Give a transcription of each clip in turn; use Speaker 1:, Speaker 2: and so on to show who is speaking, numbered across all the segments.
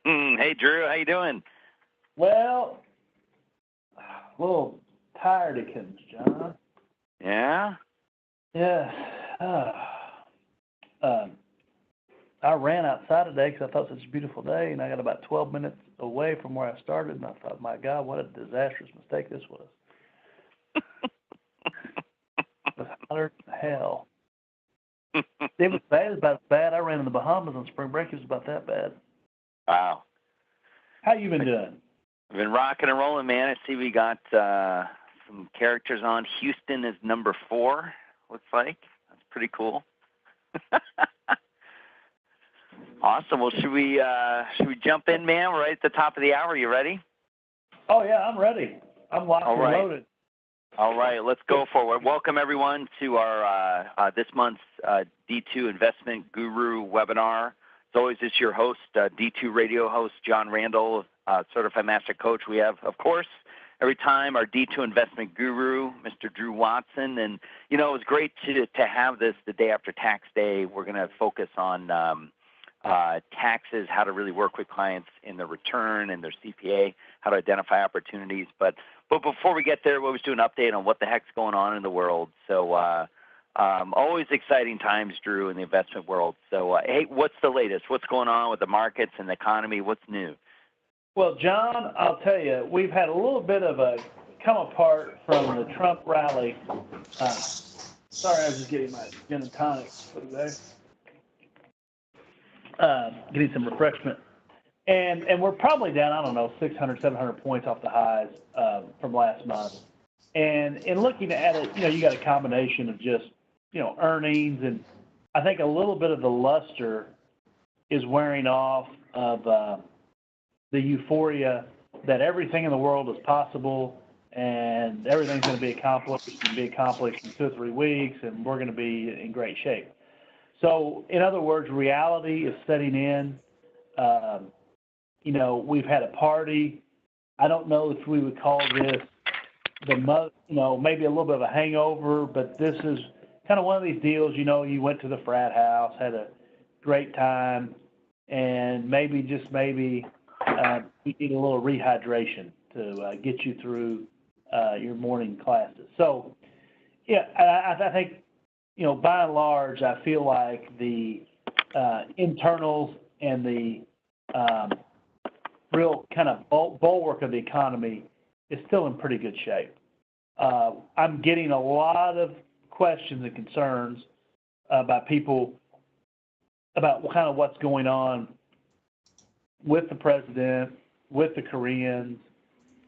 Speaker 1: Hey, Drew, how you doing?
Speaker 2: Well, a little tiredikins, John.
Speaker 1: Yeah?
Speaker 2: Yeah. I ran outside today because I thought it was such a beautiful day, and I got about 12 minutes away from where I started, and I thought, my God, what a disastrous mistake this was. It was hotter than hell. It was bad. It was about as bad. I ran in the Bahamas on spring break. It was about that bad.
Speaker 1: Wow.
Speaker 2: How you been doing?
Speaker 1: I've been rocking and rolling, man. I see we got some characters on. Houston is number 4, looks like. That's pretty cool. Awesome. Well, should we jump in, man? We're right at the top of the hour. You ready?
Speaker 2: Oh, yeah, I'm ready. I'm locked and loaded.
Speaker 1: All right, let's go forward. Welcome, everyone, to our this month's D2 Investment Guru webinar. As always, it's your host, D2 radio host, John Randall, Certified Master Coach. We have, of course, every time our D2 Investment Guru, Mr. Drew Watson. And, it was great to have this the day after tax day. We're going to focus on taxes, how to really work with clients in their return and their CPA, how to identify opportunities. But before we get there, we'll just do an update on what the heck's going on in the world. So always exciting times, Drew, in the investment world. So, hey, what's the latest? What's going on with the markets and the economy? What's new?
Speaker 2: Well, John, I'll tell you, we've had a little bit of a come apart from the Trump rally. Sorry, I was just getting my gin and tonic for the day. Getting some refreshment. And we're probably down, I don't know, 600, 700 points off the highs from last month. And in looking at it, you got a combination of just, earnings. And I think a little bit of the luster is wearing off of the euphoria that everything in the world is possible and everything's going to be accomplished in 2 or 3 weeks, and we're going to be in great shape. So, in other words, reality is setting in. We've had a party. I don't know if we would call this maybe a little bit of a hangover, but this is kind of one of these deals, you went to the frat house, had a great time, and maybe you need a little rehydration to get you through your morning classes. So, yeah, I think, by and large, I feel like the internals and the real kind of bulwark of the economy is still in pretty good shape. I'm getting a lot of questions and concerns about people about kind of what's going on with the president, with the Koreans,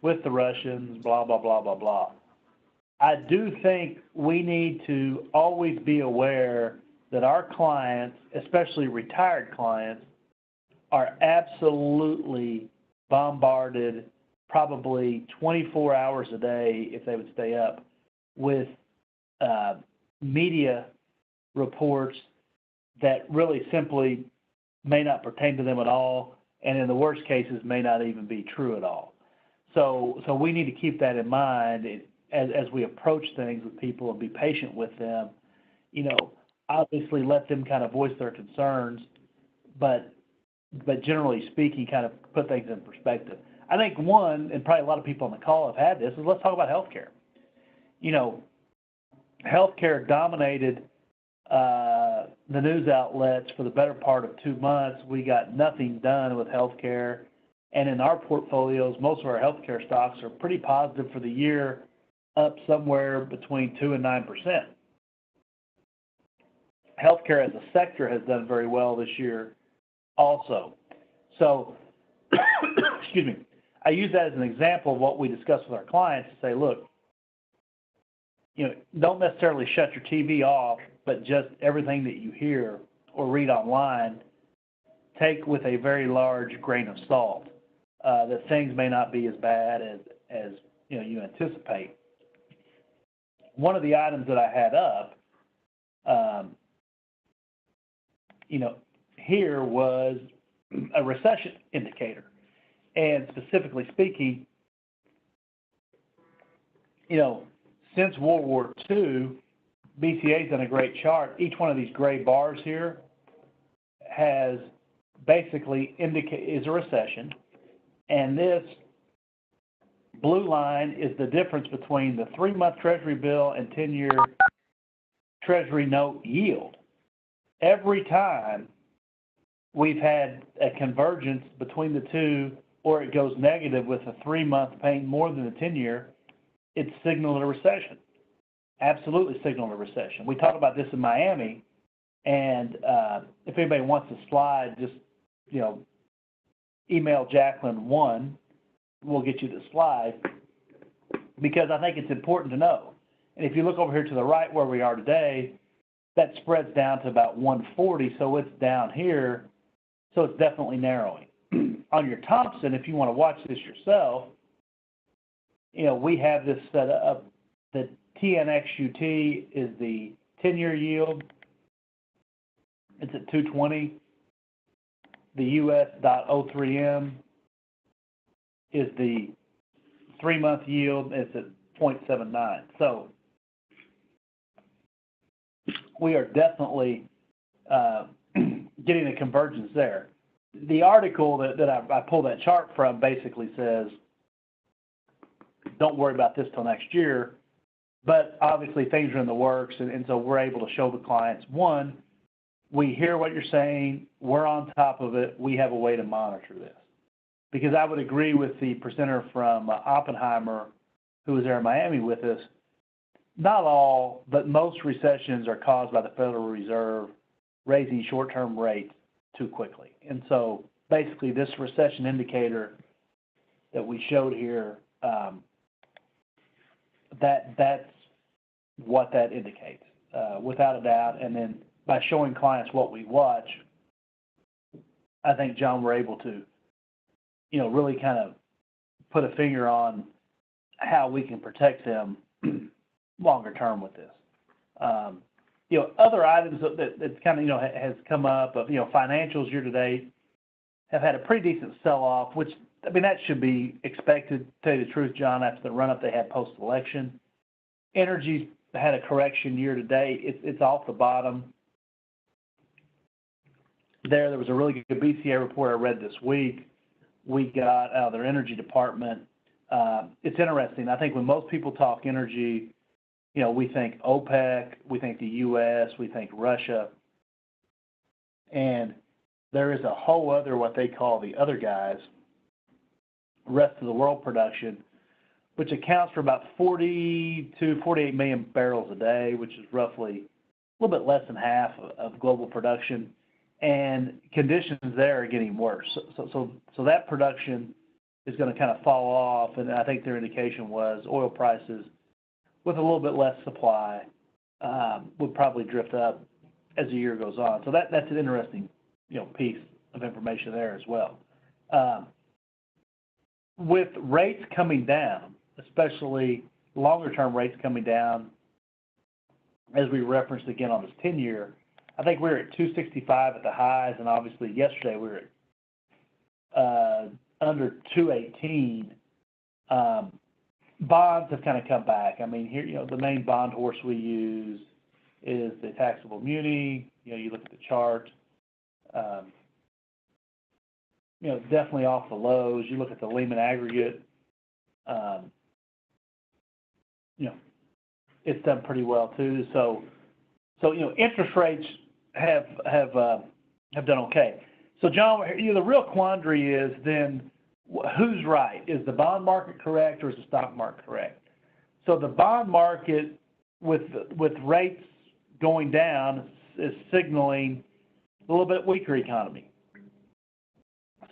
Speaker 2: with the Russians, blah, blah, blah, blah, blah. I do think we need to always be aware that our clients, especially retired clients, are absolutely bombarded probably 24 hours a day, if they would stay up, with media reports that really simply may not pertain to them at all, and in the worst cases may not even be true at all. So we need to keep that in mind as we approach things with people and be patient with them. Obviously let them kind of voice their concerns, but generally speaking, kind of put things in perspective. I think one, and probably a lot of people on the call have had this, is let's talk about healthcare. Healthcare dominated the news outlets for the better part of 2 months. We got nothing done with healthcare. And in our portfolios, most of our healthcare stocks are pretty positive for the year, up somewhere between 2 and 9%. Healthcare as a sector has done very well this year also. So, excuse me, I use that as an example of what we discuss with our clients to say, look, don't necessarily shut your TV off, but just everything that you hear or read online, take with a very large grain of salt, that things may not be as bad as you anticipate. One of the items that I had up, here was a recession indicator. And specifically speaking, since World War II, BCA's done a great chart. Each one of these gray bars here has basically is a recession, and this blue line is the difference between the 3-month Treasury bill and 10-year Treasury note yield. Every time we've had a convergence between the two, or it goes negative with a 3-month paying more than the 10-year, it's signaled a recession. Absolutely signaled a recession. We talked about this in Miami, and if anybody wants a slide, just email Jacqueline1. We'll get you the slide, because I think it's important to know. And if you look over here to the right where we are today, that spreads down to about 140, so it's down here, so it's definitely narrowing. On your Thompson, if you want to watch this yourself, we have this set up. The TNXUT is the 10-year yield. It's at 220. The US.03M is the 3-month yield. It's at 0.79. So we are definitely getting a convergence there. The article that I pulled that chart from basically says, don't worry about this till next year, but obviously things are in the works, and so we're able to show the clients, one, we hear what you're saying, we're on top of it, we have a way to monitor this. Because I would agree with the presenter from Oppenheimer, who was there in Miami with us, not all, but most recessions are caused by the Federal Reserve raising short-term rates too quickly. And so basically this recession indicator that we showed here, that's what that indicates, without a doubt. And then by showing clients what we watch, I think, John, we're able to, really kind of put a finger on how we can protect them longer term with this. Other items that kind of, has come up of, financials year to date have had a pretty decent sell-off, which, that should be expected, to tell you the truth, John, after the run-up they had post-election. Energy's had a correction year to date. It's off the bottom. There was a really good BCA report I read this week. We got out of their energy department. It's interesting. I think when most people talk energy, we think OPEC, we think the U.S., we think Russia. And there is a whole other, what they call the other guys, rest of the world production, which accounts for about 40 to 48 million barrels a day, which is roughly a little bit less than half of global production. And conditions there are getting worse. So that production is going to kind of fall off, and I think their indication was oil prices with a little bit less supply would probably drift up as the year goes on. So that's an interesting, piece of information there as well. With rates coming down, especially longer-term rates coming down, as we referenced again on this 10-year, I think we were at 265 at the highs, and obviously yesterday we were at under 218. Bonds have kind of come back. Here, the main bond horse we use is the taxable muni. You look at the chart. Definitely off the lows. You look at the Lehman aggregate. It's done pretty well too. So interest rates have done okay. So John, the real quandary is then who's right? Is the bond market correct or is the stock market correct? So the bond market with rates going down is signaling a little bit weaker economy.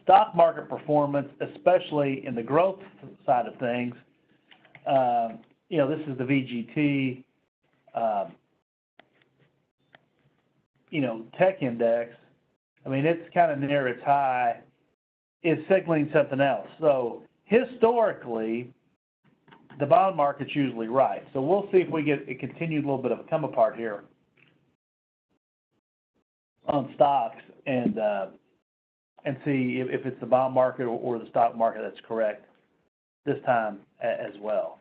Speaker 2: Stock market performance, especially in the growth side of things, this is the VGT, tech index. It's kind of near its high. Is signaling something else. So historically, the bond market's usually right. So we'll see if we get a continued little bit of a come apart here on stocks and see if it's the bond market or the stock market that's correct this time as well.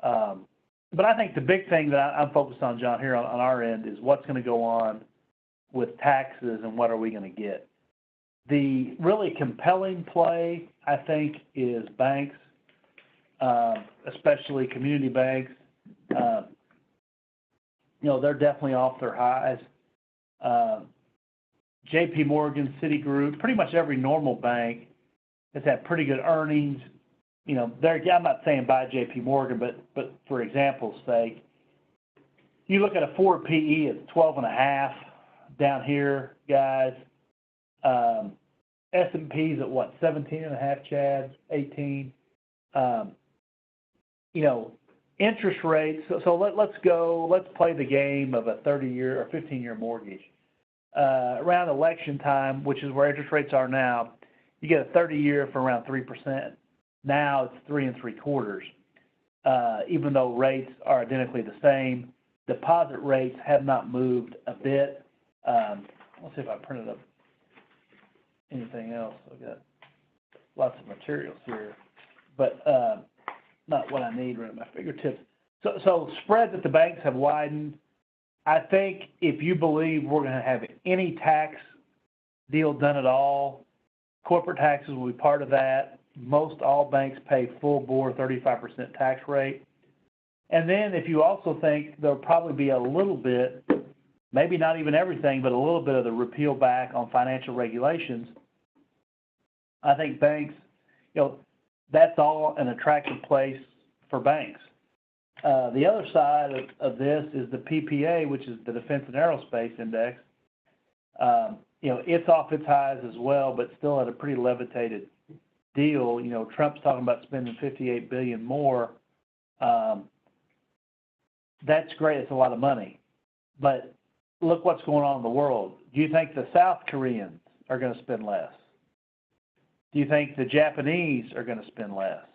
Speaker 2: But I think the big thing that I'm focused on, John, here on our end is what's going to go on with taxes and what are we going to get. The really compelling play, I think, is banks, especially community banks. They're definitely off their highs. J.P. Morgan, Citigroup, pretty much every normal bank has had pretty good earnings. I'm not saying buy J.P. Morgan, but for example's sake, you look at a forward PE at 12.5 down here, guys. S&P's at what, 17.5, Chad, 18. Interest rates. So let's play the game of a 30-year or 15-year mortgage. Around election time, which is where interest rates are now, you get a 30-year for around 3%. Now it's 3 3/4. Even though rates are identically the same, deposit rates have not moved a bit. Let's see if I printed up anything else. I've got lots of materials here, but not what I need right at my fingertips. So spreads at the banks have widened. I think if you believe we're going to have any tax deal done at all, corporate taxes will be part of that. Most all banks pay full bore 35% tax rate. And then if you also think there'll probably be a little bit, maybe not even everything, but a little bit of the repeal back on financial regulations, I think banks, that's all an attractive place for banks. The other side of this is the PPA, which is the Defense and Aerospace Index. It's off its highs as well, but still at a pretty levitated deal. Trump's talking about spending $58 billion more. That's great. It's a lot of money. But look what's going on in the world. Do you think the South Koreans are going to spend less? Do you think the Japanese are going to spend less?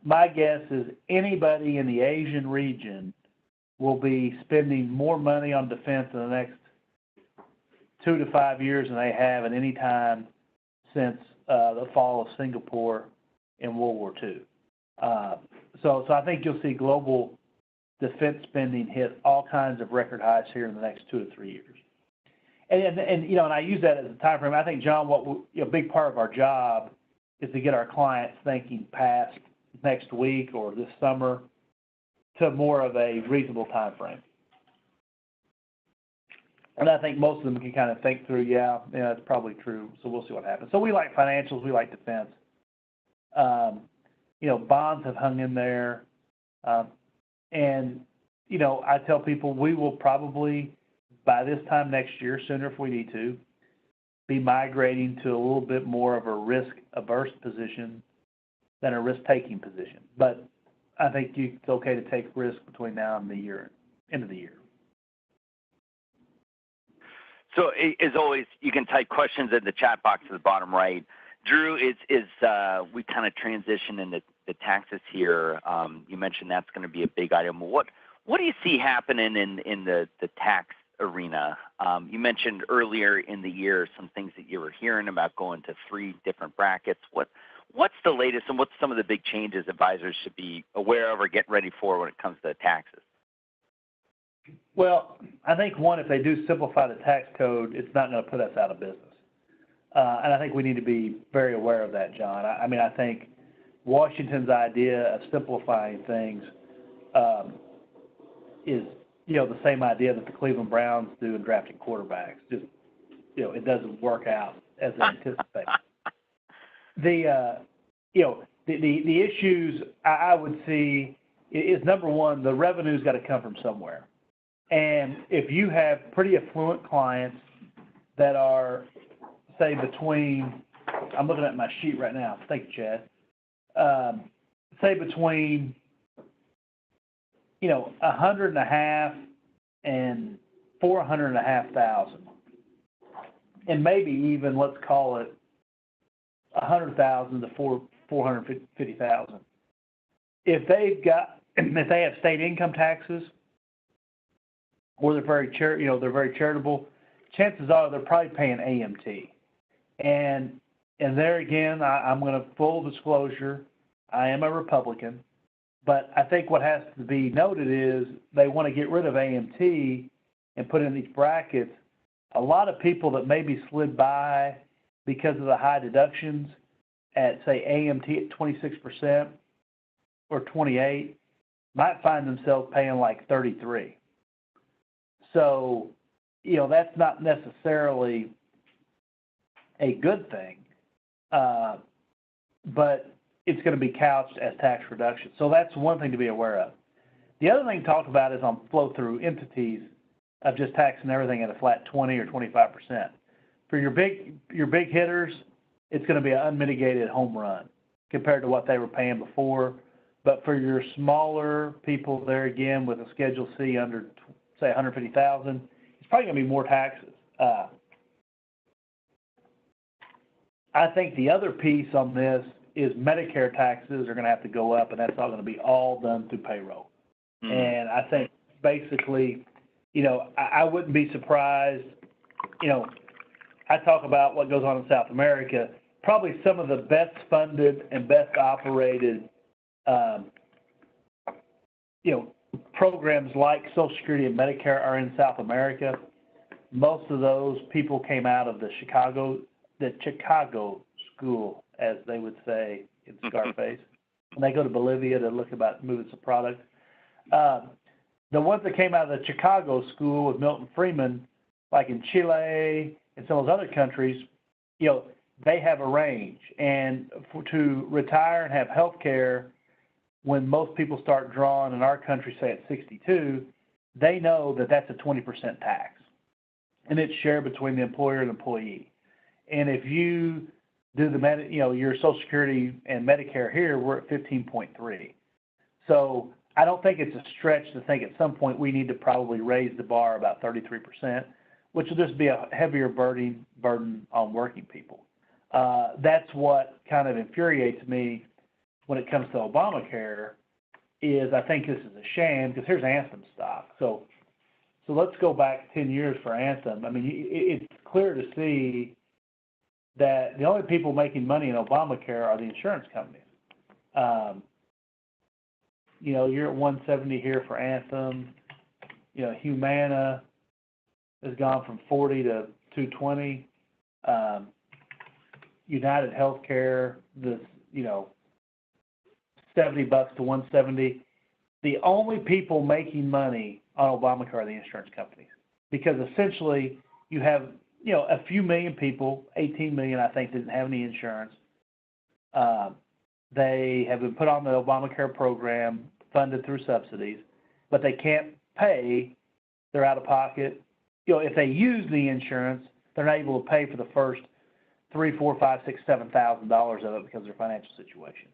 Speaker 2: My guess is anybody in the Asian region will be spending more money on defense in the next 2 to 5 years than they have at any time since the fall of Singapore in World War II. So I think you'll see global defense spending hit all kinds of record highs here in the next 2 to 3 years. And I use that as a time frame. I think, John, a big part of our job is to get our clients thinking past next week or this summer to more of a reasonable time frame. And I think most of them can kind of think through, it's probably true. So we'll see what happens. So we like financials, we like defense. Bonds have hung in there. And I tell people we will probably, by this time next year, sooner if we need to, be migrating to a little bit more of a risk-averse position than a risk-taking position. But I think it's okay to take risk between now and end of the year.
Speaker 1: So as always, you can type questions in the chat box at the bottom right. Drew, we kind of transition into the taxes here. You mentioned that's going to be a big item. What do you see happening in the tax arena? You mentioned earlier in the year some things that you were hearing about going to 3 different brackets. What's the latest, and what's some of the big changes advisors should be aware of or get ready for when it comes to taxes?
Speaker 2: Well, I think, one, if they do simplify the tax code, it's not going to put us out of business. And I think we need to be very aware of that, John. I think Washington's idea of simplifying things is, the same idea that the Cleveland Browns do in drafting quarterbacks. Just, it doesn't work out as anticipated. The issues I would see is, number one, the revenue's got to come from somewhere. And if you have pretty affluent clients that are, say, between, I'm looking at my sheet right now. Thank you, Chad. Say between, $100,500 and $400,500, and maybe even, let's call it $100,000 to $450,000. If they have state income taxes, or they're very charitable, chances are they're probably paying AMT. And there again, I'm going to full disclosure, I am a Republican, but I think what has to be noted is they want to get rid of AMT and put in these brackets, a lot of people that maybe slid by because of the high deductions at, say, AMT at 26% or 28 might find themselves paying like 33. So, that's not necessarily a good thing, but it's going to be couched as tax reduction. So that's one thing to be aware of. The other thing to talk about is on flow-through entities of just taxing everything at a flat 20 or 25%. For your big hitters, it's going to be an unmitigated home run compared to what they were paying before. But for your smaller people, there again, with a Schedule C under, say, 150,000, it's probably going to be more taxes. I think the other piece on this is Medicare taxes are going to have to go up, and that's all going to be all done through payroll. Mm-hmm. And I think basically, I wouldn't be surprised. I talk about what goes on in South America. Probably some of the best funded and best operated, programs like Social Security and Medicare are in South America. Most of those people came out of the Chicago school, as they would say in Scarface. When they go to Bolivia to look about moving some product. The ones that came out of the Chicago school with Milton Friedman, like in Chile and some of those other countries, they have a range. And to retire and have health care, when most people start drawing in our country, say at 62, they know that that's a 20% tax. And it's shared between the employer and employee. And if you do your Social Security and Medicare here, we're at 15.3. So I don't think it's a stretch to think at some point we need to probably raise the bar about 33%, which will just be a heavier burden on working people. That's what kind of infuriates me when it comes to Obamacare, is I think this is a sham, because here's Anthem stock. So let's go back 10 years for Anthem. I mean, it's clear to see that the only people making money in Obamacare are the insurance companies. You're at 170 here for Anthem. Humana has gone from 40 to 220. United Healthcare, $70 to 170. The only people making money on Obamacare are the insurance companies, because essentially you have a few million people, 18 million I think, didn't have any insurance. They have been put on the Obamacare program, funded through subsidies, but they can't pay. They're out of pocket. If they use the insurance, they're not able to pay for the first $3,000, $4,000, $5,000, $6,000, $7,000 of it because of their financial situation.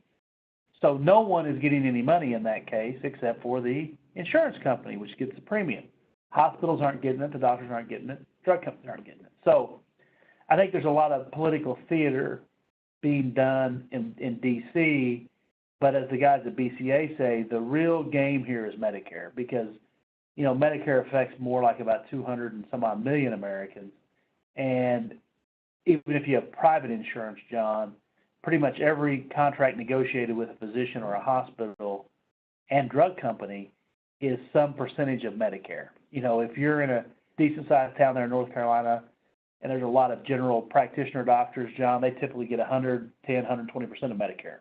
Speaker 2: So no one is getting any money in that case except for the insurance company, which gets the premium. Hospitals aren't getting it. The doctors aren't getting it. Drug companies aren't getting it. So I think there's a lot of political theater being done in D.C., but as the guys at BCA say, the real game here is Medicare, because Medicare affects more like about 200 and some odd million Americans. And even if you have private insurance, John, pretty much every contract negotiated with a physician or a hospital and drug company is some percentage of Medicare. If you're in a decent-sized town there in North Carolina and there's a lot of general practitioner doctors, John, they typically get 110, 120% of Medicare.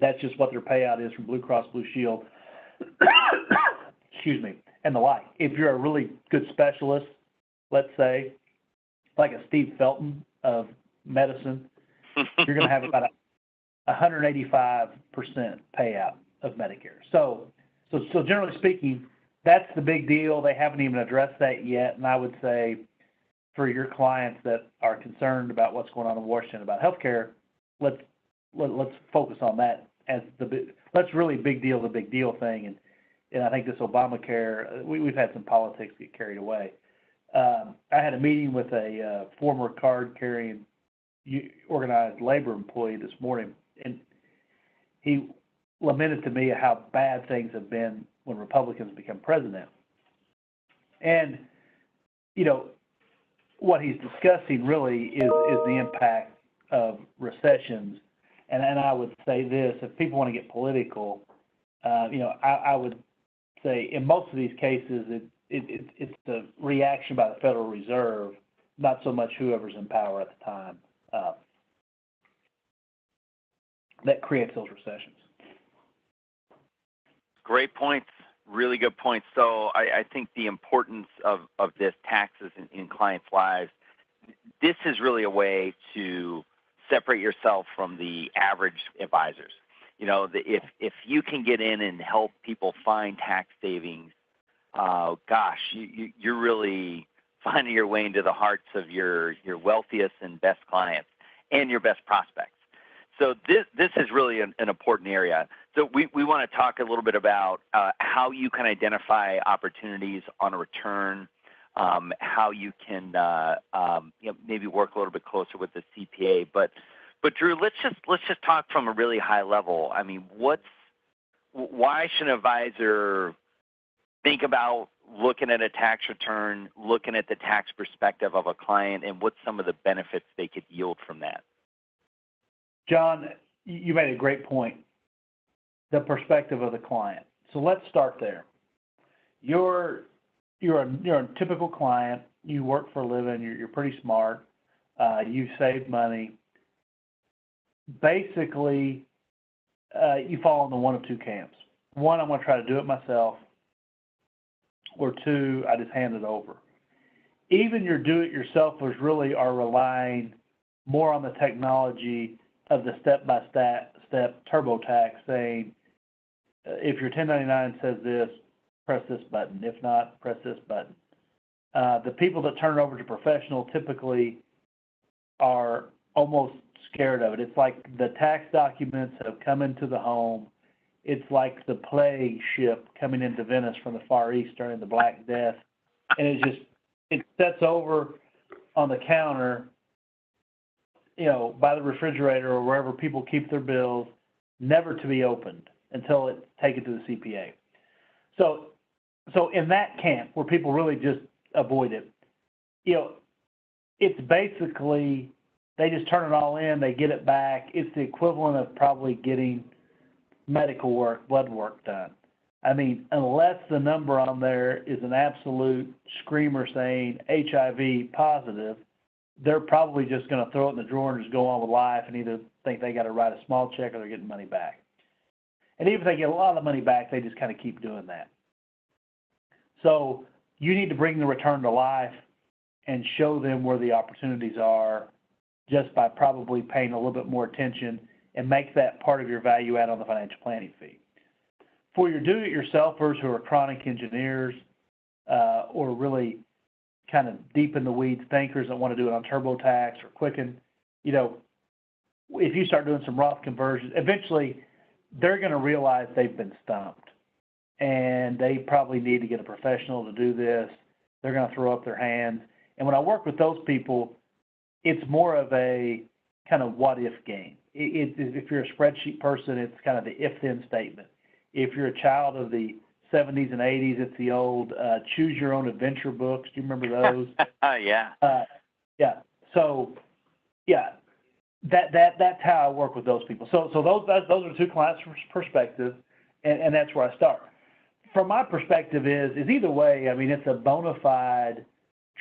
Speaker 2: That's just what their payout is from Blue Cross Blue Shield, excuse me, and the like. If you're a really good specialist, let's say, like a Steve Felton of medicine, you're going to have about 185% payout of Medicare. So generally speaking, that's the big deal. They haven't even addressed that yet. And I would say for your clients that are concerned about what's going on in Washington about healthcare, let's focus on that as that's really the big deal thing. And I think this Obamacare, we've had some politics get carried away. I had a meeting with a former card-carrying organized labor employee this morning, and he lamented to me how bad things have been when Republicans become president. And, what he's discussing really is the impact of recessions. And I would say this, if people want to get political, I would say in most of these cases, it's the reaction by the Federal Reserve, not so much whoever's in power at the time, that creates those recessions.
Speaker 1: Great points. Really good points. So I think the importance of this taxes in clients' lives, this is really a way to separate yourself from the average advisors. You know, if you can get in and help people find tax savings, you're really finding your way into the hearts of your wealthiest and best clients and your best prospects. So this is really an important area. So we want to talk a little bit about how you can identify opportunities on a return, how you can maybe work a little bit closer with the CPA. But Drew, let's just talk from a really high level. I mean, why should an advisor think about looking at a tax return, looking at the tax perspective of a client, and what's some of the benefits they could yield from that?
Speaker 2: John, you made a great point, the perspective of the client. So let's start there. You're a typical client. You work for a living. You're pretty smart. You save money. Basically, you fall into one of two camps. One, I'm going to try to do it myself, or two, I just hand it over. Even your do-it-yourselfers really are relying more on the technology of the step-by-step TurboTax, saying, if your 1099 says this, press this button. If not, press this button. The people that turn it over to professional typically are almost scared of it. It's like the tax documents have come into the home. It's like the plague ship coming into Venice from the Far East during the Black Death. And it sets over on the counter, by the refrigerator or wherever people keep their bills, never to be opened until it's taken to the CPA. So in that camp where people really just avoid it, it's basically they just turn it all in, they get it back. It's the equivalent of probably getting medical work, blood work done. I mean, unless the number on there is an absolute screamer saying HIV positive, they're probably just going to throw it in the drawer and just go on with life and either think they got to write a small check or they're getting money back. And even if they get a lot of money back, they just kind of keep doing that. So you need to bring the return to life and show them where the opportunities are just by probably paying a little bit more attention and make that part of your value add on the financial planning fee. For your do-it-yourselfers who are chronic engineers or really kind of deep in the weeds thinkers that want to do it on TurboTax or Quicken, if you start doing some Roth conversions, eventually they're going to realize they've been stumped and they probably need to get a professional to do this. They're going to throw up their hands. And when I work with those people, it's more of a kind of what-if game. If you're a spreadsheet person, it's kind of the if-then statement. If you're a child of the 70s and 80s, it's the old choose-your-own-adventure books. Do you remember those?
Speaker 1: Yeah.
Speaker 2: Yeah. So, yeah, that's how I work with those people. So those are two clients' perspectives, and that's where I start. From my perspective is either way, I mean, it's a bona fide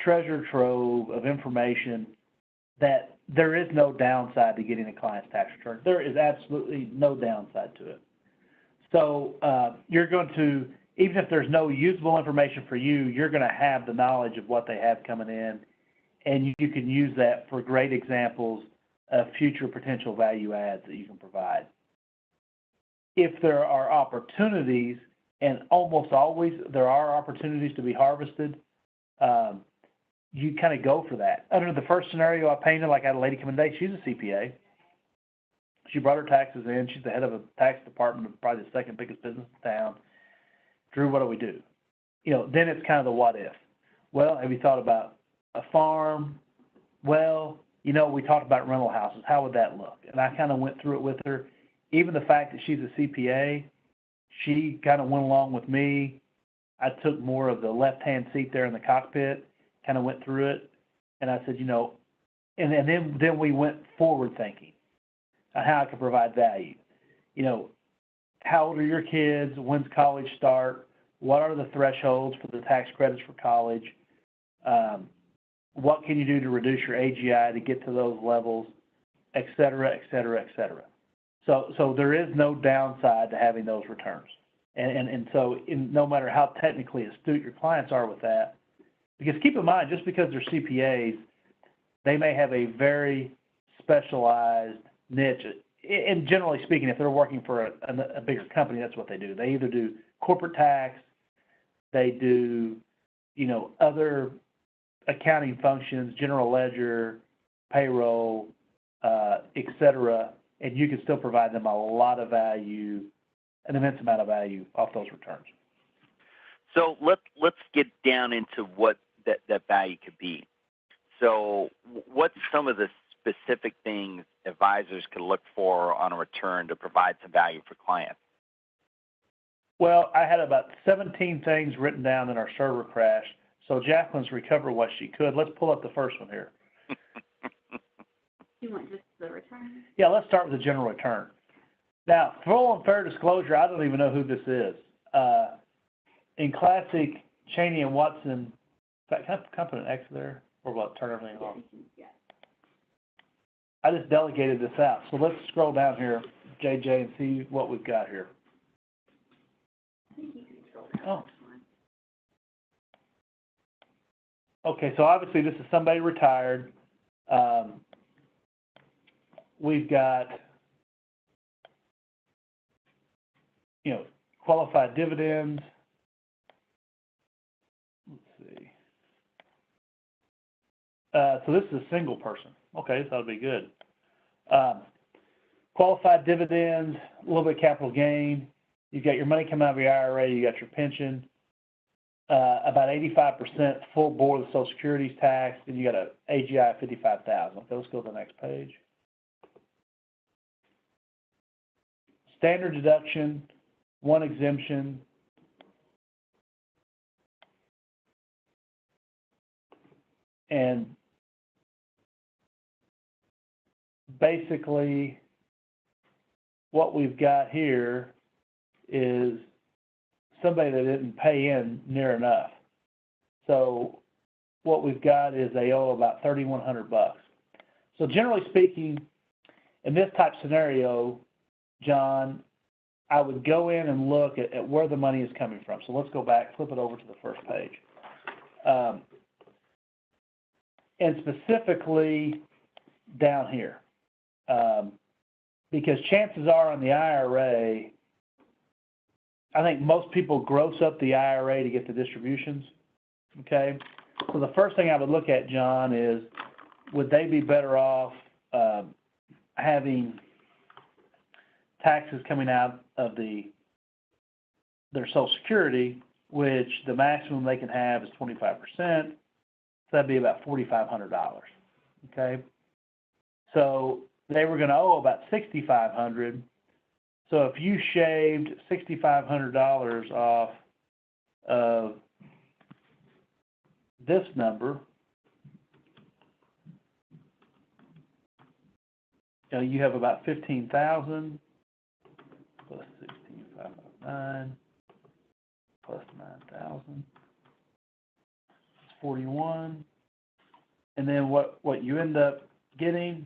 Speaker 2: treasure trove of information that there is no downside to getting a client's tax return. There is absolutely no downside to it. So you're going to, even if there's no usable information for you, you're going to have the knowledge of what they have coming in, and you can use that for great examples of future potential value adds that you can provide. If there are opportunities, and almost always there are opportunities to be harvested, you kind of go for that. Under the first scenario I painted, like I had a lady come in today, she's a CPA. She brought her taxes in. She's the head of a tax department of probably the second biggest business in town. Drew, what do we do? Then it's kind of the what if. Well, have you thought about a farm? Well, we talked about rental houses. How would that look? And I kind of went through it with her. Even the fact that she's a CPA, she kind of went along with me. I took more of the left-hand seat there in the cockpit, kind of went through it. And I said, and then we went forward thinking on how I could provide value. How old are your kids? When's college start? What are the thresholds for the tax credits for college? What can you do to reduce your AGI to get to those levels, et cetera, et cetera, et cetera. So there is no downside to having those returns. And so no matter how technically astute your clients are with that, because keep in mind, just because they're CPAs, they may have a very specialized niche. And generally speaking, if they're working for a bigger company, that's what they do. They either do corporate tax, they do, other accounting functions, general ledger, payroll, et cetera, and you can still provide them a lot of value, an immense amount of value off those returns.
Speaker 1: So let's get down into what that value could be. So what's some of the specific things advisors could look for on a return to provide some value for clients?
Speaker 2: Well, I had about 17 things written down in our server crash, so Jacqueline's recovered what she could. Let's pull up the first one here.
Speaker 3: You want just the return?
Speaker 2: Yeah, let's start with the general return. Now, full and fair disclosure, I don't even know who this is. In classic Cheney and Watson, in fact, can I put an X there? Or what, turn everything off?
Speaker 3: Yeah.
Speaker 2: I just delegated this out. So let's scroll down here, JJ, and see what we've got here.
Speaker 3: I think you can scroll down.
Speaker 2: Oh. Okay, so obviously this is somebody retired. We've got, qualified dividends. Let's see. So this is a single person. Okay, so that'll be good. Qualified dividends, a little bit of capital gain. You've got your money coming out of your IRA. You got your pension. About 85% full board of the Social Security's tax, and you got an AGI of $55,000. Okay, let's go to the next page. Standard deduction, one exemption. And basically, what we've got here is somebody that didn't pay in near enough. So what we've got is they owe about $3,100. So generally speaking, in this type scenario, John, I would go in and look at where the money is coming from. So let's go back, flip it over to the first page. And specifically down here, because chances are on the IRA, I think most people gross up the IRA to get the distributions, okay? So the first thing I would look at, John, is would they be better off having taxes coming out of their Social Security, which the maximum they can have is 25%, so that'd be about $4,500, okay? So they were going to owe about $6,500. So if you shaved $6,500 off of this number, you have about $15,000 plus 16,509 plus 9,000. It's 41. And then what you end up getting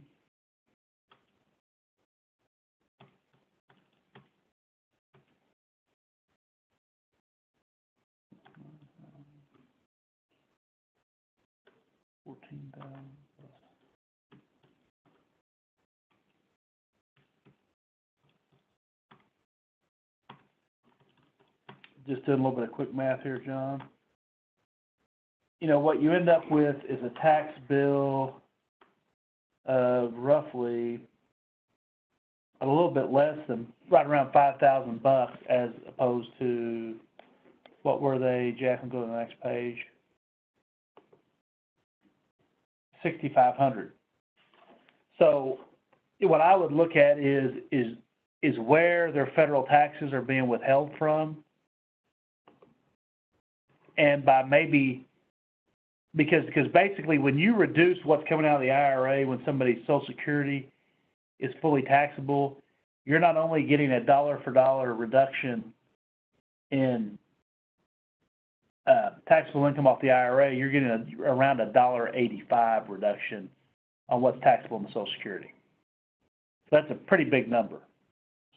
Speaker 2: just doing a little bit of quick math here, John. What you end up with is a tax bill of roughly a little bit less than right around $5,000 as opposed to what were they, Jack? Go to the next page. $6,500. So what I would look at is where their federal taxes are being withheld from, and by maybe because basically when you reduce what's coming out of the IRA when somebody's Social Security is fully taxable, you're not only getting a dollar for dollar reduction in taxable income off the IRA, you're getting around $1.85 reduction on what's taxable in the Social Security. So that's a pretty big number.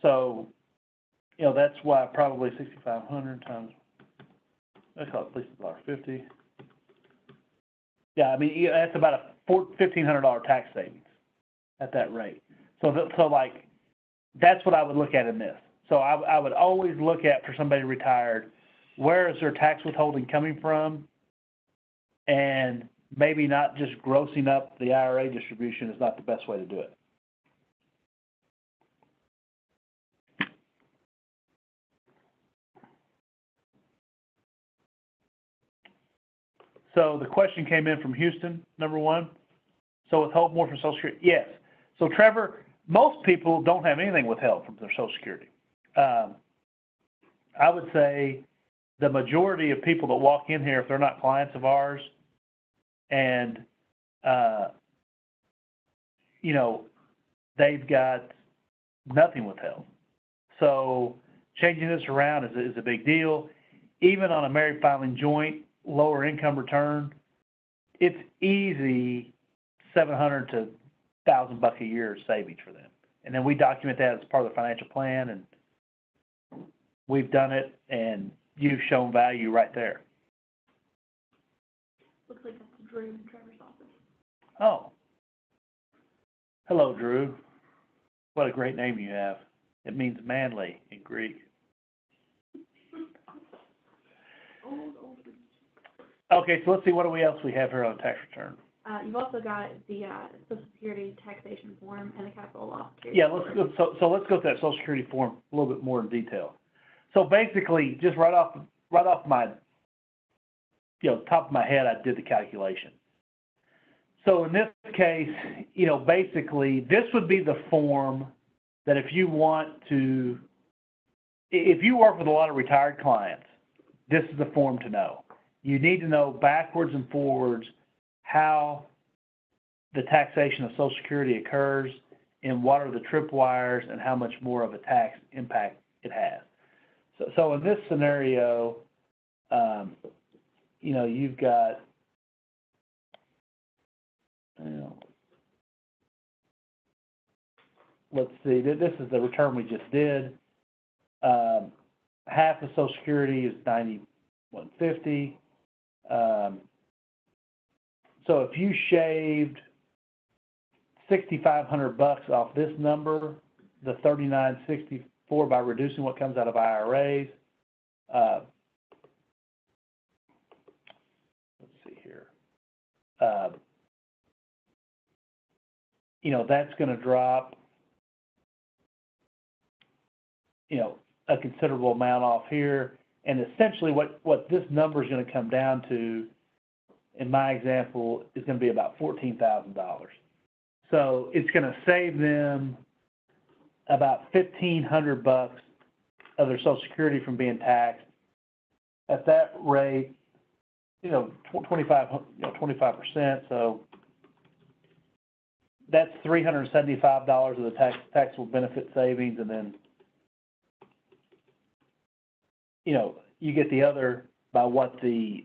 Speaker 2: So, that's why probably 6,500 times, let's call it at least $1.50. Yeah, I mean, that's about a $1,500 tax savings at that rate. So that's what I would look at in this. So I would always look at, for somebody retired, where is their tax withholding coming from, and maybe not just grossing up the IRA distribution is not the best way to do it. So the question came in from Houston, number one. So withhold more from Social Security? Yes. So Trevor, most people don't have anything withheld from their Social Security. I would say the majority of people that walk in here, if they're not clients of ours, and they've got nothing withheld. So changing this around is a big deal. Even on a married filing joint, lower income return, it's easy $700 to $1,000 a year savings for them. And then we document that as part of the financial plan, and we've done it, and you've shown value right there.
Speaker 3: Looks like that's Drew in Trevor's office.
Speaker 2: Oh. Hello, Drew. What a great name you have. It means manly in Greek.
Speaker 3: Old.
Speaker 2: Okay, so let's see what else we have here on tax return.
Speaker 3: You've also got the Social Security taxation form and the capital loss carry.
Speaker 2: Yeah, let's go to that Social Security form a little bit more in detail. So basically, just right off my top of my head, I did the calculation. So in this case, basically, this would be the form that if you work with a lot of retired clients, this is the form to know. You need to know backwards and forwards how the taxation of Social Security occurs and what are the tripwires and how much more of a tax impact it has. So in this scenario, you've got, let's see, this is the return we just did. Half of Social Security is $91.50. So if you shaved $6,500 off this number, the $39.64 by reducing what comes out of IRAs, let's see here. That's going to drop, a considerable amount off here. And essentially what this number is going to come down to, in my example, is going to be about $14,000. So it's going to save them about $1,500 of their Social Security from being taxed. At that rate, 25%. So that's $375 of the taxable benefit savings, and then you get the other by what the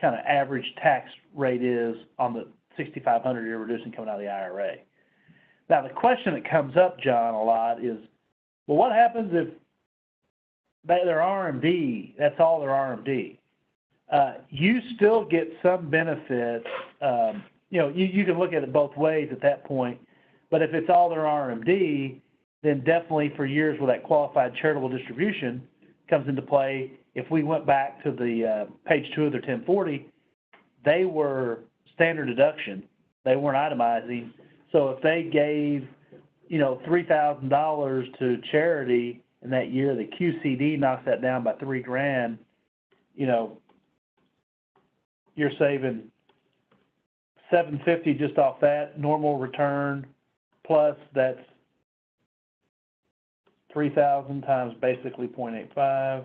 Speaker 2: kind of average tax rate is on the $6,500 you're reducing coming out of the IRA. Now, the question that comes up, John, a lot is, well, what happens if their RMD, that's all their RMD? You still get some benefit. You can look at it both ways at that point, but if it's all their RMD, then definitely for years where that qualified charitable distribution comes into play. If we went back to the page 2 of their 1040, they were standard deduction. They weren't itemizing. So if they gave, $3,000 to charity in that year, the QCD knocks that down by $3,000. You're saving $750 just off that normal return, plus that's 3,000 times basically 0.85.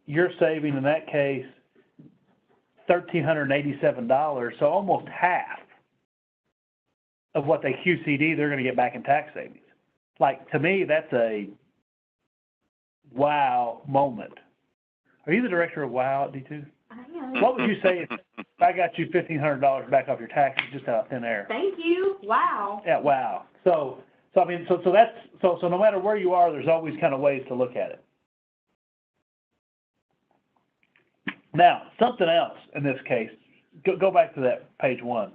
Speaker 2: You're saving in that case $1,387, so almost half of what they QCD they're going to get back in tax savings. Like, to me, that's a wow moment. Are you the director of WOW at D2?
Speaker 3: I am.
Speaker 2: What would you say if I got you $1,500 back off your taxes just out of thin air?
Speaker 3: Thank you. Wow.
Speaker 2: Yeah, wow. So no matter where you are, there's always kind of ways to look at it. Now, something else in this case, go back to that page 1,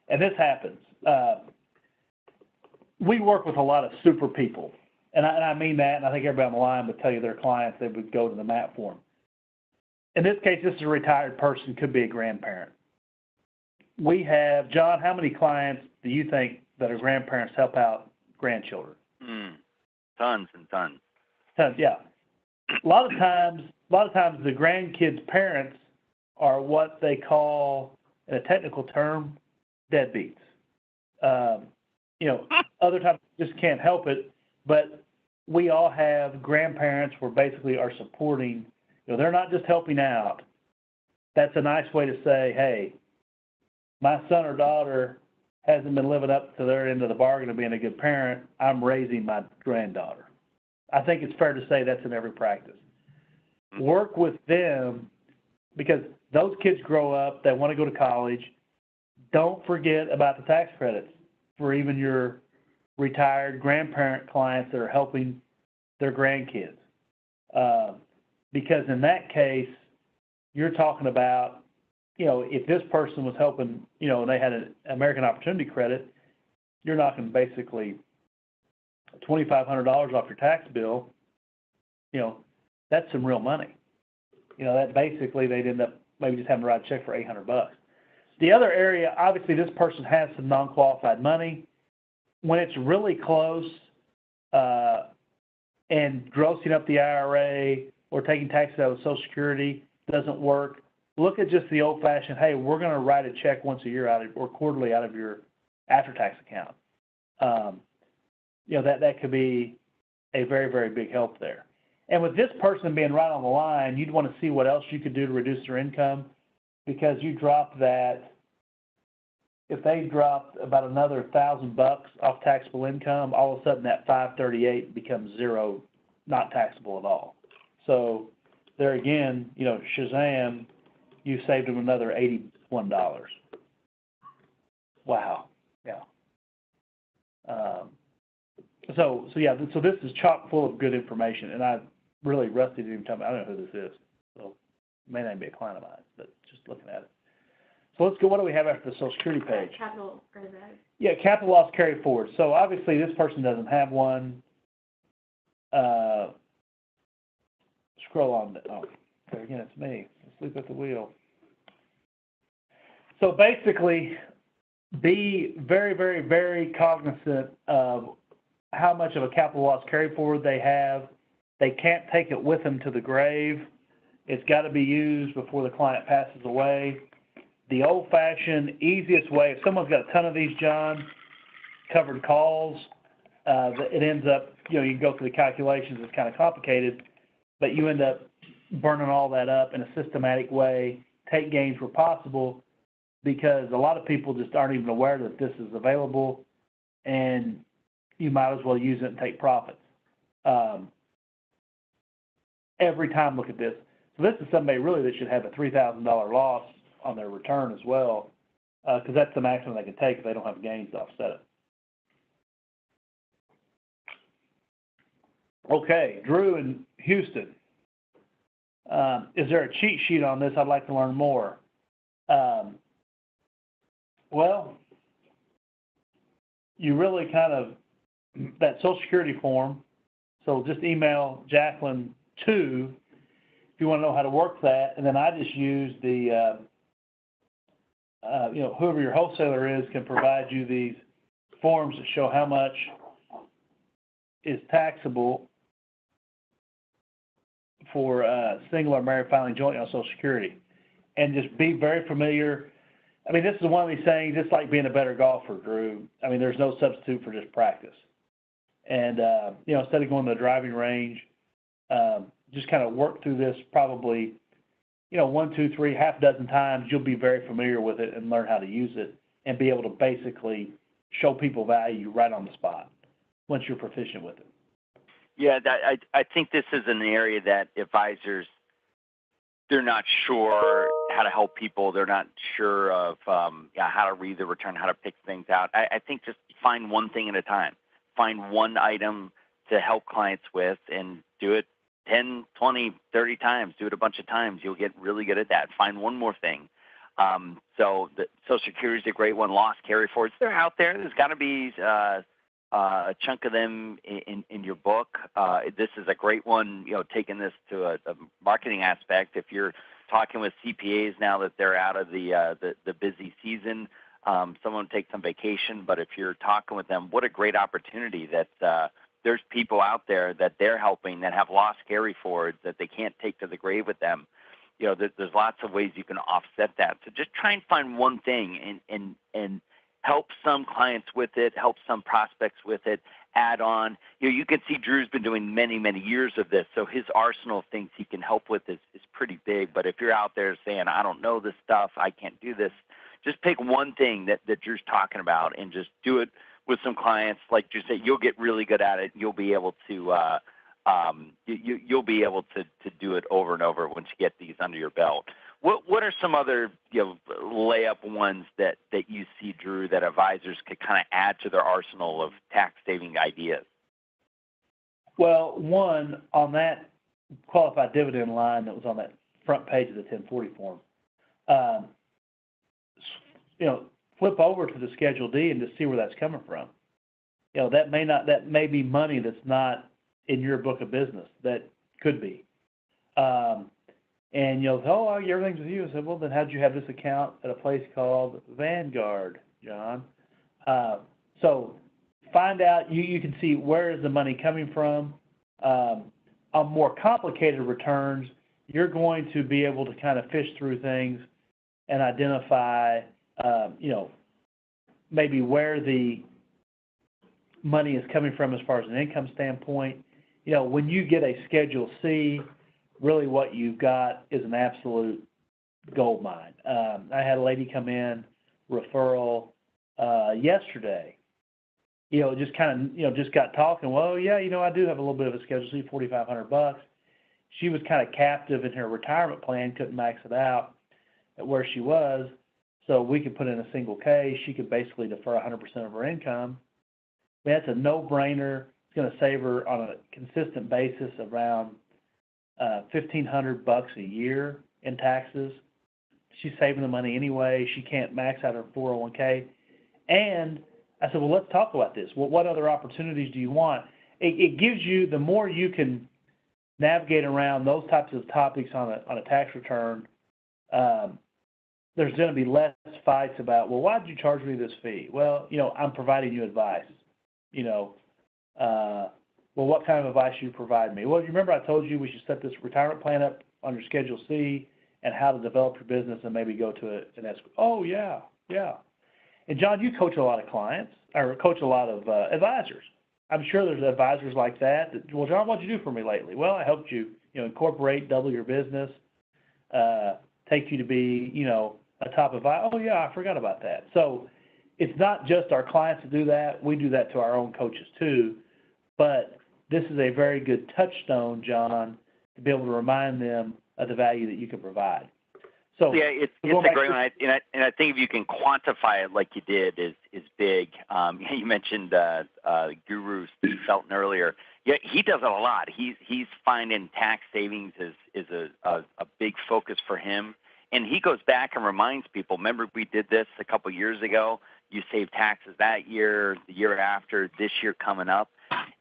Speaker 2: and this happens. We work with a lot of super people, and I mean that, and I think everybody on the line would tell you their clients, they would go to the MAP form. In this case, this is a retired person, could be a grandparent. We have, John, how many clients do you think that are grandparents help out grandchildren?
Speaker 1: Tons and tons.
Speaker 2: Tons, yeah. A lot of times the grandkids' parents are what they call, in a technical term, deadbeats. Other times just can't help it, but we all have grandparents who basically are supporting. They're not just helping out. That's a nice way to say, hey, my son or daughter hasn't been living up to their end of the bargain of being a good parent. I'm raising my granddaughter. I think it's fair to say that's in every practice. Work with them because those kids grow up, they want to go to college. Don't forget about the tax credits for even your retired grandparent clients that are helping their grandkids. Because in that case, you're talking about, if this person was helping, and they had an American Opportunity Credit, you're knocking basically $2,500 off your tax bill. That's some real money. That basically they'd end up maybe just having to write a check for $800. The other area, obviously, this person has some non-qualified money. When it's really close and grossing up the IRA or taking taxes out of Social Security doesn't work, look at just the old-fashioned, hey, we're going to write a check once a year or quarterly out of your after-tax account. That could be a very, very big help there. And with this person being right on the line, you'd want to see what else you could do to reduce their income, because you drop that. If they dropped about another $1,000 off taxable income, all of a sudden that $538 becomes zero, not taxable at all. So there again, Shazam, you saved them another $81. Wow. Yeah. So this is chock full of good information, and Rusty didn't even tell me. I don't know who this is, so it may not be a client of mine, but just looking at it. So let's go. What do we have after the Social Security page?
Speaker 3: Capital reserve.
Speaker 2: Yeah, capital loss carry forward. So obviously this person doesn't have one. Scroll on. Oh, there again, it's me. Sleep at the wheel. So basically, be very, very, very cognizant of how much of a capital loss carry forward they have. They can't take it with them to the grave. It's got to be used before the client passes away. The old-fashioned, easiest way, if someone's got a ton of these, John, covered calls, it ends up, you can go through the calculations, it's kind of complicated, but you end up burning all that up in a systematic way, take gains where possible, because a lot of people just aren't even aware that this is available, and you might as well use it and take profits. Every time, look at this. So this is somebody really that should have a $3,000 loss on their return as well, because that's the maximum they can take if they don't have gains to offset it. Okay, Drew in Houston. Is there a cheat sheet on this? I'd like to learn more. Well, you really kind of, that Social Security form, so just email Jacqueline 2 if you want to know how to work that, and then I just use the, whoever your wholesaler is can provide you these forms that show how much is taxable for single or married filing jointly on Social Security. And just be very familiar. I mean, this is one of these things, it's like being a better golfer, Drew. I mean, there's no substitute for just practice. And, instead of going to the driving range, just kind of work through this probably, 1, 2, 3, half a dozen times. You'll be very familiar with it and learn how to use it and be able to basically show people value right on the spot once you're proficient with it.
Speaker 1: Yeah, I think this is an area that advisors, they're not sure how to help people. They're not sure of how to read the return, how to pick things out. I think just find one thing at a time. Find one item to help clients with and do it 10, 20, 30 times. Do it a bunch of times. You'll get really good at that. Find one more thing. So the Social Security is a great one. Loss carry forwards, they're out there. There's got to be a chunk of them in your book. This is a great one, taking this to a marketing aspect. If you're talking with CPAs now that they're out of the busy season, someone takes some vacation, but if you're talking with them, what a great opportunity that there's people out there that they're helping that have lost carry forwards that they can't take to the grave with them. There's lots of ways you can offset that. So just try and find one thing and help some clients with it, help some prospects with it, add on. You can see Drew's been doing many, many years of this, so his arsenal of things he can help with is pretty big. But if you're out there saying, I don't know this stuff, I can't do this, just pick one thing that Drew's talking about and just do it with some clients. Like Drew said, you'll get really good at it. You'll be able to you'll be able to do it over and over once you get these under your belt. What are some other layup ones that you see, Drew, that advisors could kind of add to their arsenal of tax saving ideas?
Speaker 2: Well, one on that qualified dividend line that was on that front page of the 1040 form, flip over to the Schedule D and just see where that's coming from. That may be money that's not in your book of business. That could be. And you'll say, everything's with you. I said, well, then how'd you have this account at a place called Vanguard, John? So find out, you can see where is the money coming from. On more complicated returns, you're going to be able to kind of fish through things and identify, maybe where the money is coming from as far as an income standpoint. When you get a Schedule C, really what you've got is an absolute gold mine. I had a lady come in, referral, yesterday. Just kind of, just got talking. Well, yeah, I do have a little bit of a Schedule C, $4,500. She was kind of captive in her retirement plan, couldn't max it out at where she was. So we could put in a single case. She could basically defer 100% of her income. That's a no-brainer. It's going to save her on a consistent basis around $1,500 a year in taxes. She's saving the money anyway. She can't max out her 401k. And I said, well, let's talk about this. Well, what other opportunities do you want? It gives you, the more you can navigate around those types of topics on a tax return, there's going to be less fights about, well, why did you charge me this fee? Well, I'm providing you advice. Well, what kind of advice you provide me? Well, you remember I told you we should set this retirement plan up on your Schedule C and how to develop your business and maybe go to an S. Oh, yeah. And, John, you coach a lot of clients or coach a lot of advisors. I'm sure there's advisors like that. Well, John, what'd you do for me lately? Well, I helped you, incorporate, double your business, take you to be, a top advisor. Oh, yeah, I forgot about that. So it's not just our clients that do that. We do that to our own coaches too. But this is a very good touchstone, John, to be able to remind them of the value that you can provide. So
Speaker 1: yeah, it's a great one, and I think if you can quantify it like you did is big. You mentioned Guru Steve Felton earlier. Yeah, he does it a lot. He's finding tax savings is a big focus for him, and he goes back and reminds people. Remember, we did this a couple years ago. You saved taxes that year, the year after, this year coming up.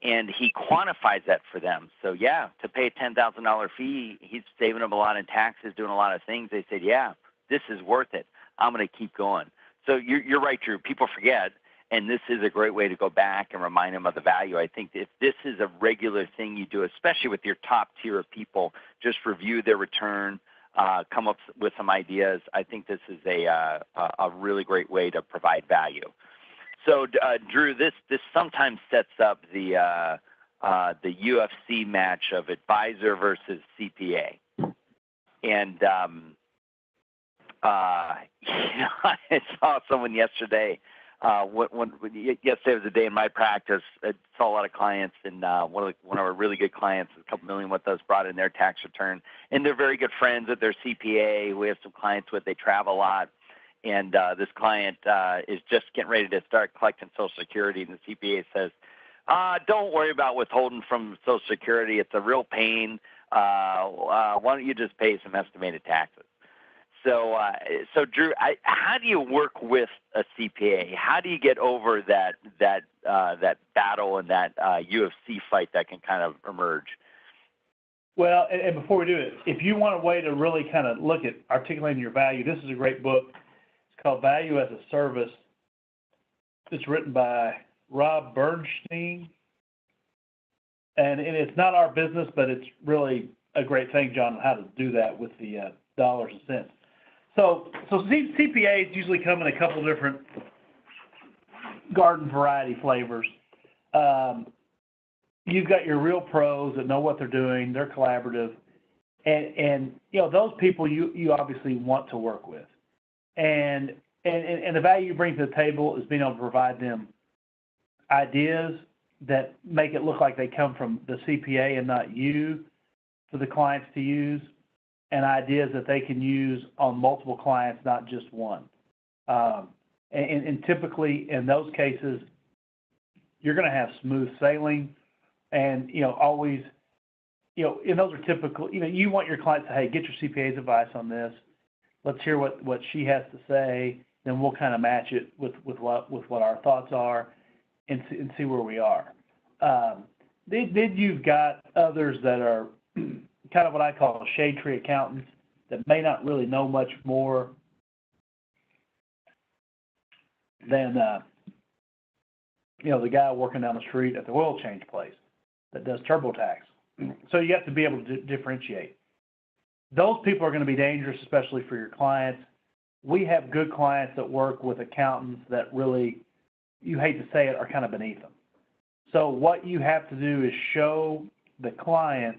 Speaker 1: And he quantifies that for them. So, yeah, to pay a $10,000 fee, he's saving them a lot in taxes, doing a lot of things. They said, yeah, this is worth it. I'm going to keep going. So you're right, Drew. People forget, and this is a great way to go back and remind them of the value. I think if this is a regular thing you do, especially with your top tier of people, just review their return, come up with some ideas. I think this is a really great way to provide value. So, Drew, this sometimes sets up the UFC match of advisor versus CPA, and I saw someone yesterday Yesterday was a day in my practice. I saw a lot of clients, and one of our really good clients, a couple million with us, brought in their tax return, and they're very good friends with their CPA. We have some clients with, they travel a lot, and this client is just getting ready to start collecting Social Security, and the CPA says, don't worry about withholding from Social Security. It's a real pain. Why don't you just pay some estimated taxes? So Drew, how do you work with a CPA? How do you get over that battle and that UFC fight that can kind of emerge?
Speaker 2: Well, and before we do it, if you want a way to really kind of look at articulating your value, this is a great book. It's called Value as a Service. It's written by Rob Bernstein. And it's not our business, but it's really a great thing, John, on how to do that with the dollars and cents. So CPAs usually come in a couple different garden variety flavors. You've got your real pros that know what they're doing. They're collaborative. And you know, those people you obviously want to work with. And the value you bring to the table is being able to provide them ideas that make it look like they come from the CPA and not you for the clients to use, and ideas that they can use on multiple clients, not just one. And typically in those cases, you're going to have smooth sailing, and always, and those are typical. You want your clients to, hey, get your CPA's advice on this. Let's hear what she has to say. Then we'll kind of match it with what our thoughts are, and see where we are. Then you've got others that are kind of what I call shade tree accountants that may not really know much more than the guy working down the street at the oil change place that does TurboTax. So you have to be able to differentiate. Those people are going to be dangerous, especially for your clients. We have good clients that work with accountants that really, you hate to say it, are kind of beneath them. So what you have to do is show the client,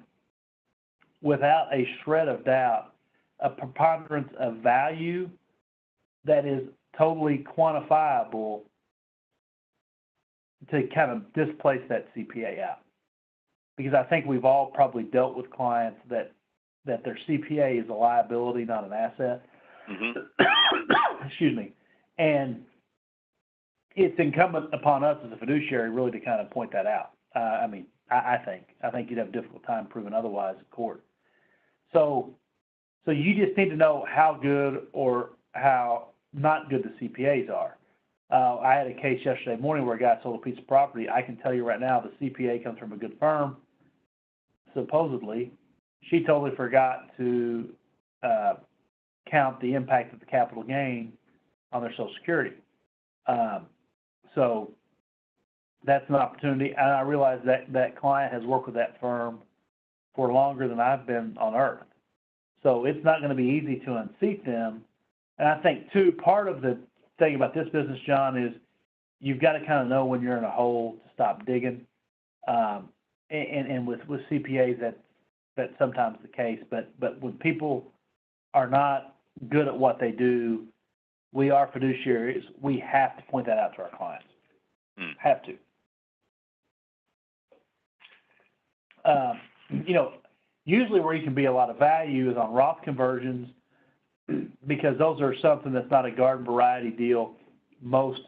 Speaker 2: without a shred of doubt, a preponderance of value that is totally quantifiable to kind of displace that CPA out. Because I think we've all probably dealt with clients that their CPA is a liability, not an asset. Mm-hmm. Excuse me. And it's incumbent upon us as a fiduciary really to kind of point that out. I think you'd have a difficult time proving otherwise in court. So you just need to know how good or how not good the CPAs are. I had a case yesterday morning where a guy sold a piece of property. I can tell you right now the CPA comes from a good firm. Supposedly, she totally forgot to count the impact of the capital gain on their Social Security. So that's an opportunity. And I realize that client has worked with that firm for longer than I've been on earth. So it's not going to be easy to unseat them. And I think, too, part of the thing about this business, John, is you've got to kind of know when you're in a hole to stop digging. And with CPAs, that's sometimes the case. But when people are not good at what they do, we are fiduciaries. We have to point that out to our clients. Have to. Usually where you can be a lot of value is on Roth conversions, because those are something that's not a garden variety deal. Most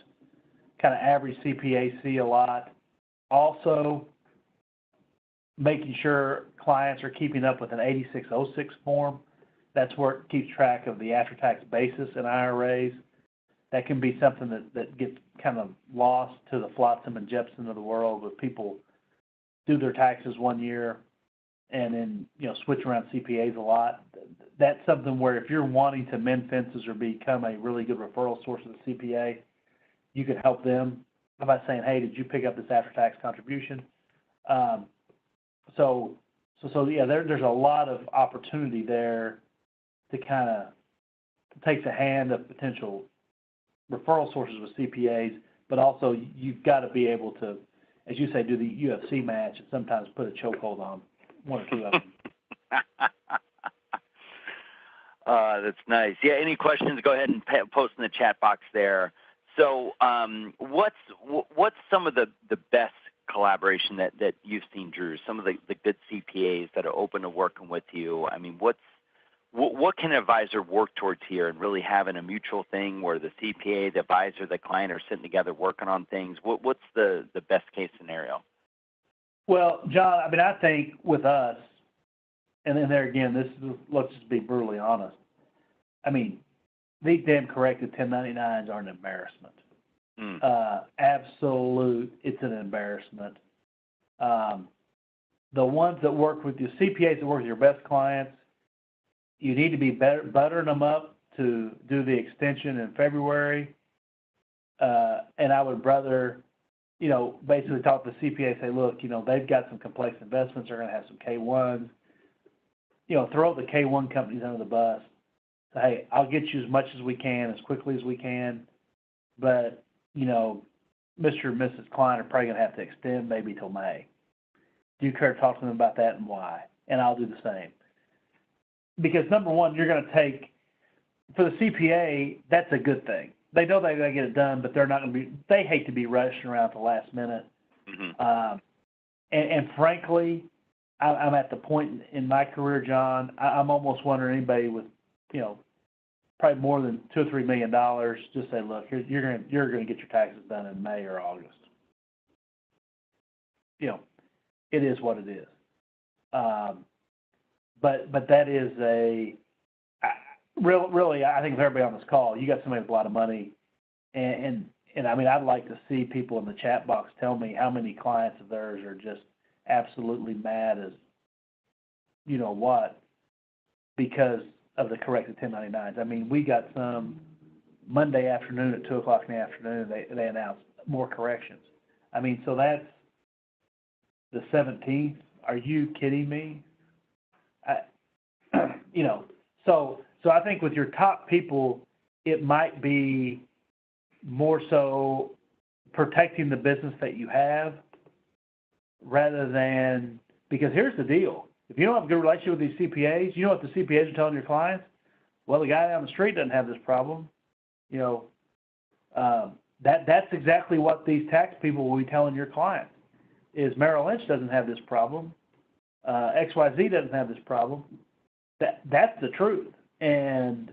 Speaker 2: kind of average CPAs see a lot. Also, making sure clients are keeping up with an 8606 form. That's where it keeps track of the after-tax basis in IRAs. That can be something that gets kind of lost to the Flotsam and Jepson of the world, where people do their taxes one year and then switch around CPAs a lot. That's something where if you're wanting to mend fences or become a really good referral source of the CPA, you can help them by saying, hey, did you pick up this after-tax contribution? So yeah, there's a lot of opportunity there to kind of take the hand of potential referral sources with CPAs, but also you've got to be able to, as you say, do the UFC match and sometimes put a chokehold on one or two of them.
Speaker 1: That's nice. Yeah, any questions, go ahead and post in the chat box there. So what's some of the best collaboration that you've seen, Drew? Some of the good CPAs that are open to working with you. I mean, what can an advisor work towards here and really having a mutual thing where the CPA, the advisor, the client are sitting together working on things? What's the best case scenario?
Speaker 2: Well, John, I mean, I think with us, and then there again, let's just be brutally honest. I mean, these damn corrected 1099s are an embarrassment. Absolute, it's an embarrassment. The ones that work with you, CPAs that work with your best clients, you need to be buttering them up to do the extension in February. And I would rather, basically talk to the CPA, say, look, they've got some complex investments, they're going to have some K1s. Throw the K1 companies under the bus. Say, hey, I'll get you as much as we can, as quickly as we can. But, Mr. and Mrs. Klein are probably going to have to extend maybe till May. Do you care to talk to them about that and why? And I'll do the same. Because number one, you're going to take, for the CPA, that's a good thing. They know they're going to get it done, but they're not going to be, they hate to be rushing around at the last minute. Mm-hmm. And frankly, I'm at the point in my career, John, I'm almost wondering anybody with, probably more than $2 or $3 million, just say, look, you're going to get your taxes done in May or August. It is what it is. But that is really, I think for everybody on this call, you got somebody with a lot of money, and I mean, I'd like to see people in the chat box tell me how many clients of theirs are just absolutely mad as what because of the corrected 1099s. I mean, we got some Monday afternoon at 2 o'clock in the afternoon, they announced more corrections. I mean, so that's the 17th. Are you kidding me? So I think with your top people, it might be more so protecting the business that you have rather than, because here's the deal. If you don't have a good relationship with these CPAs, you know what the CPAs are telling your clients? Well, the guy down the street doesn't have this problem. That's exactly what these tax people will be telling your clients is Merrill Lynch doesn't have this problem. XYZ doesn't have this problem. That's the truth. And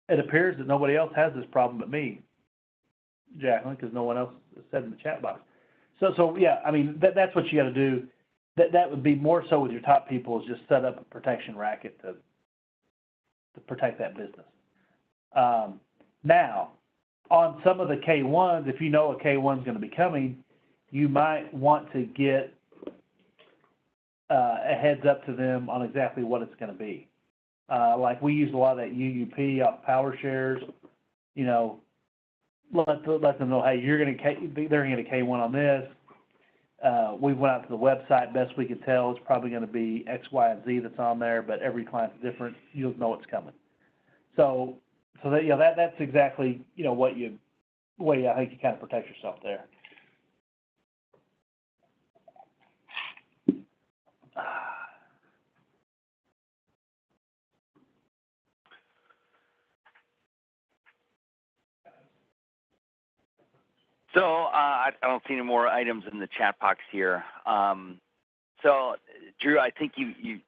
Speaker 2: it appears that nobody else has this problem but me, Jacqueline, because no one else said in the chat box. So yeah, I mean, that's what you got to do. That would be more so with your top people is just set up a protection racket to protect that business. Now, on some of the K1s, if you know a K1 is going to be coming, you might want to get a heads up to them on exactly what it's going to be. Like we use a lot of that UUP off power shares, let them know, hey, they're going to get a K1 on this. We went out to the website, best we could tell, it's probably going to be X, Y, and Z that's on there, but every client's different. You'll know it's coming. So that, that's exactly, way I think you kind of protect yourself there.
Speaker 1: So I don't see any more items in the chat box here. So Drew, I think you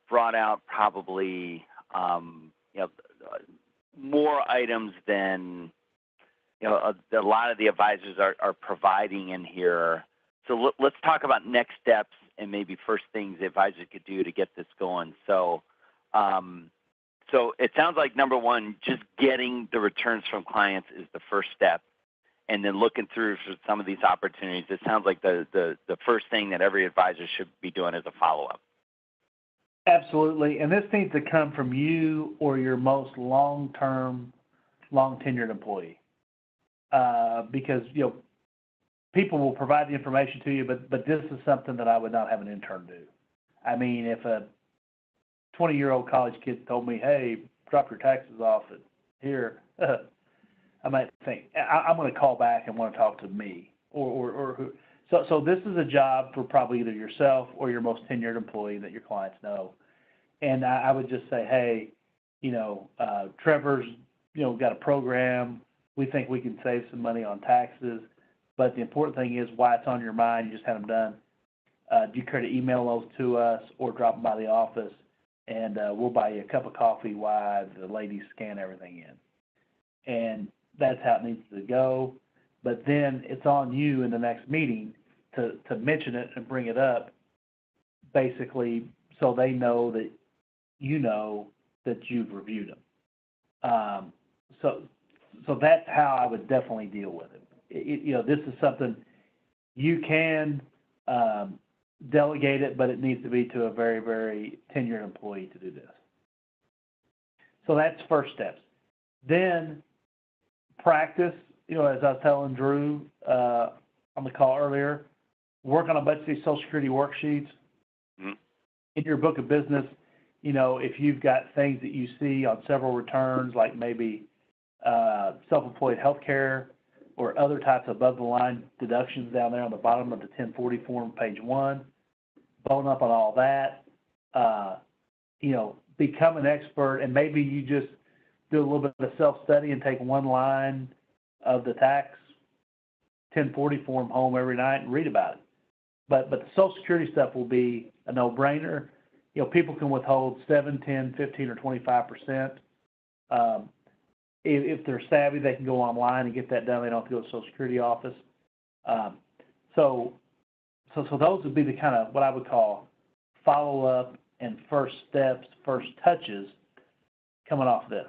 Speaker 1: brought out probably more items than a lot of the advisors are providing in here. So let's talk about next steps and maybe first things the advisors could do to get this going. So it sounds like number one, just getting the returns from clients is the first step. And then looking through for some of these opportunities, it sounds like the first thing that every advisor should be doing is a follow-up.
Speaker 2: Absolutely. And this needs to come from you or your most long-term, long-tenured employee. Because, people will provide the information to you, but this is something that I would not have an intern do. I mean, if a 20-year-old college kid told me, hey, drop your taxes off at here, I might think, I'm going to call back and want to talk to me or who. So this is a job for probably either yourself or your most tenured employee that your clients know. And I would just say, hey, Trevor's got a program. We think we can save some money on taxes. But the important thing is why it's on your mind. You just had them done. Do you care to email those to us or drop them by the office, and we'll buy you a cup of coffee while the ladies scan everything in. And that's how it needs to go. But then it's on you in the next meeting to mention it and bring it up, basically, so they know that you know that you've reviewed them. So that's how I would definitely deal with it. This is something you can delegate it, but it needs to be to a very, very tenured employee to do this. So that's first steps. Then practice, as I was telling Drew on the call earlier, work on a bunch of these Social Security worksheets. Mm-hmm. In your book of business, if you've got things that you see on several returns, like maybe self-employed health care or other types of above-the-line deductions down there on the bottom of the 1040 form, page 1, bone up on all that. Become an expert, and maybe you just do a little bit of self-study and take one line of the tax 1040 form home every night and read about it. But the Social Security stuff will be a no-brainer. People can withhold 7, 10, 15, or 25%. If they're savvy, they can go online and get that done. They don't have to go to the Social Security office. So those would be the kind of what I would call follow-up and first steps, first touches coming off this.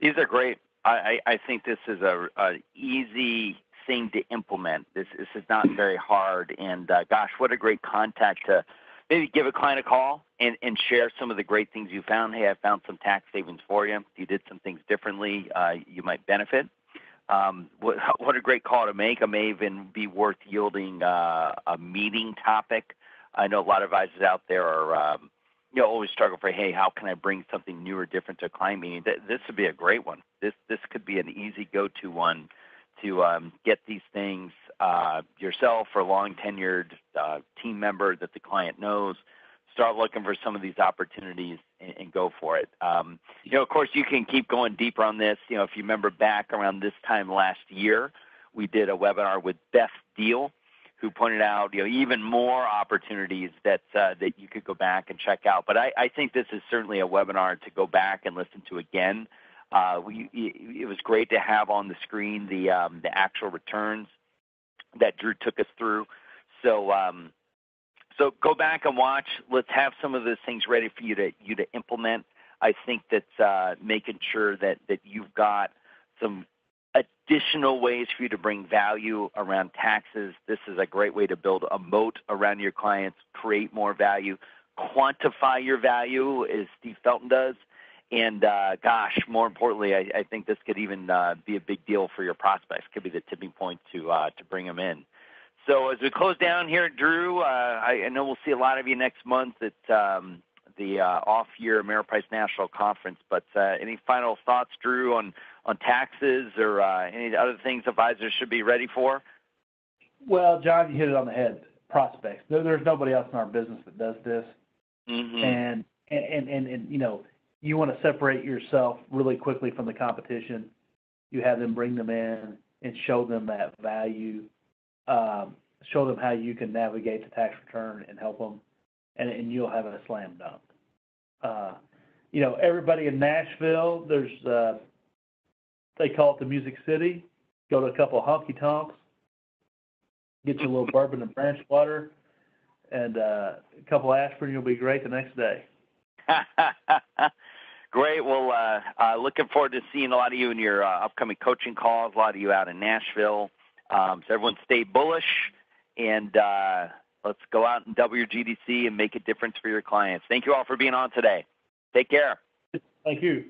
Speaker 1: These are great. I think this is a easy thing to implement. This is not very hard. And gosh, what a great contact to maybe give a client a call and share some of the great things you found. Hey, I found some tax savings for you. If you did some things differently, you might benefit. What a great call to make. It may even be worth yielding a meeting topic. I know a lot of advisors out there are always struggle for, hey, how can I bring something new or different to a client meeting? This would be a great one. This could be an easy go-to one to get these things yourself or a long-tenured team member that the client knows. Start looking for some of these opportunities and go for it. Of course, you can keep going deeper on this. If you remember back around this time last year, we did a webinar with Beth Deal, who pointed out even more opportunities that you could go back and check out. But I think this is certainly a webinar to go back and listen to again. It was great to have on the screen the actual returns that Drew took us through. So go back and watch. Let's have some of those things ready for you to implement. I think that making sure that you've got some additional ways for you to bring value around taxes. This is a great way to build a moat around your clients, create more value, quantify your value, as Steve Felton does. And gosh, more importantly, I think this could even be a big deal for your prospects. Could be the tipping point to bring them in. So as we close down here, Drew, I know we'll see a lot of you next month at the off-year Ameriprise National Conference. But any final thoughts, Drew, on taxes or any other things advisors should be ready for?
Speaker 2: Well, John, you hit it on the head. Prospects. There's nobody else in our business that does this. Mm-hmm. And you want to separate yourself really quickly from the competition. You have them bring them in and show them that value. Show them how you can navigate the tax return and help them, and you'll have a slam dunk. Everybody in Nashville, there's they call it the Music City. Go to a couple of honky tonks, get you a little bourbon and branch water, and a couple of aspirin. You'll be great the next day.
Speaker 1: Great. Well, looking forward to seeing a lot of you in your upcoming coaching calls. A lot of you out in Nashville. So everyone stay bullish, and let's go out and double your GDC and make a difference for your clients. Thank you all for being on today. Take care.
Speaker 2: Thank you.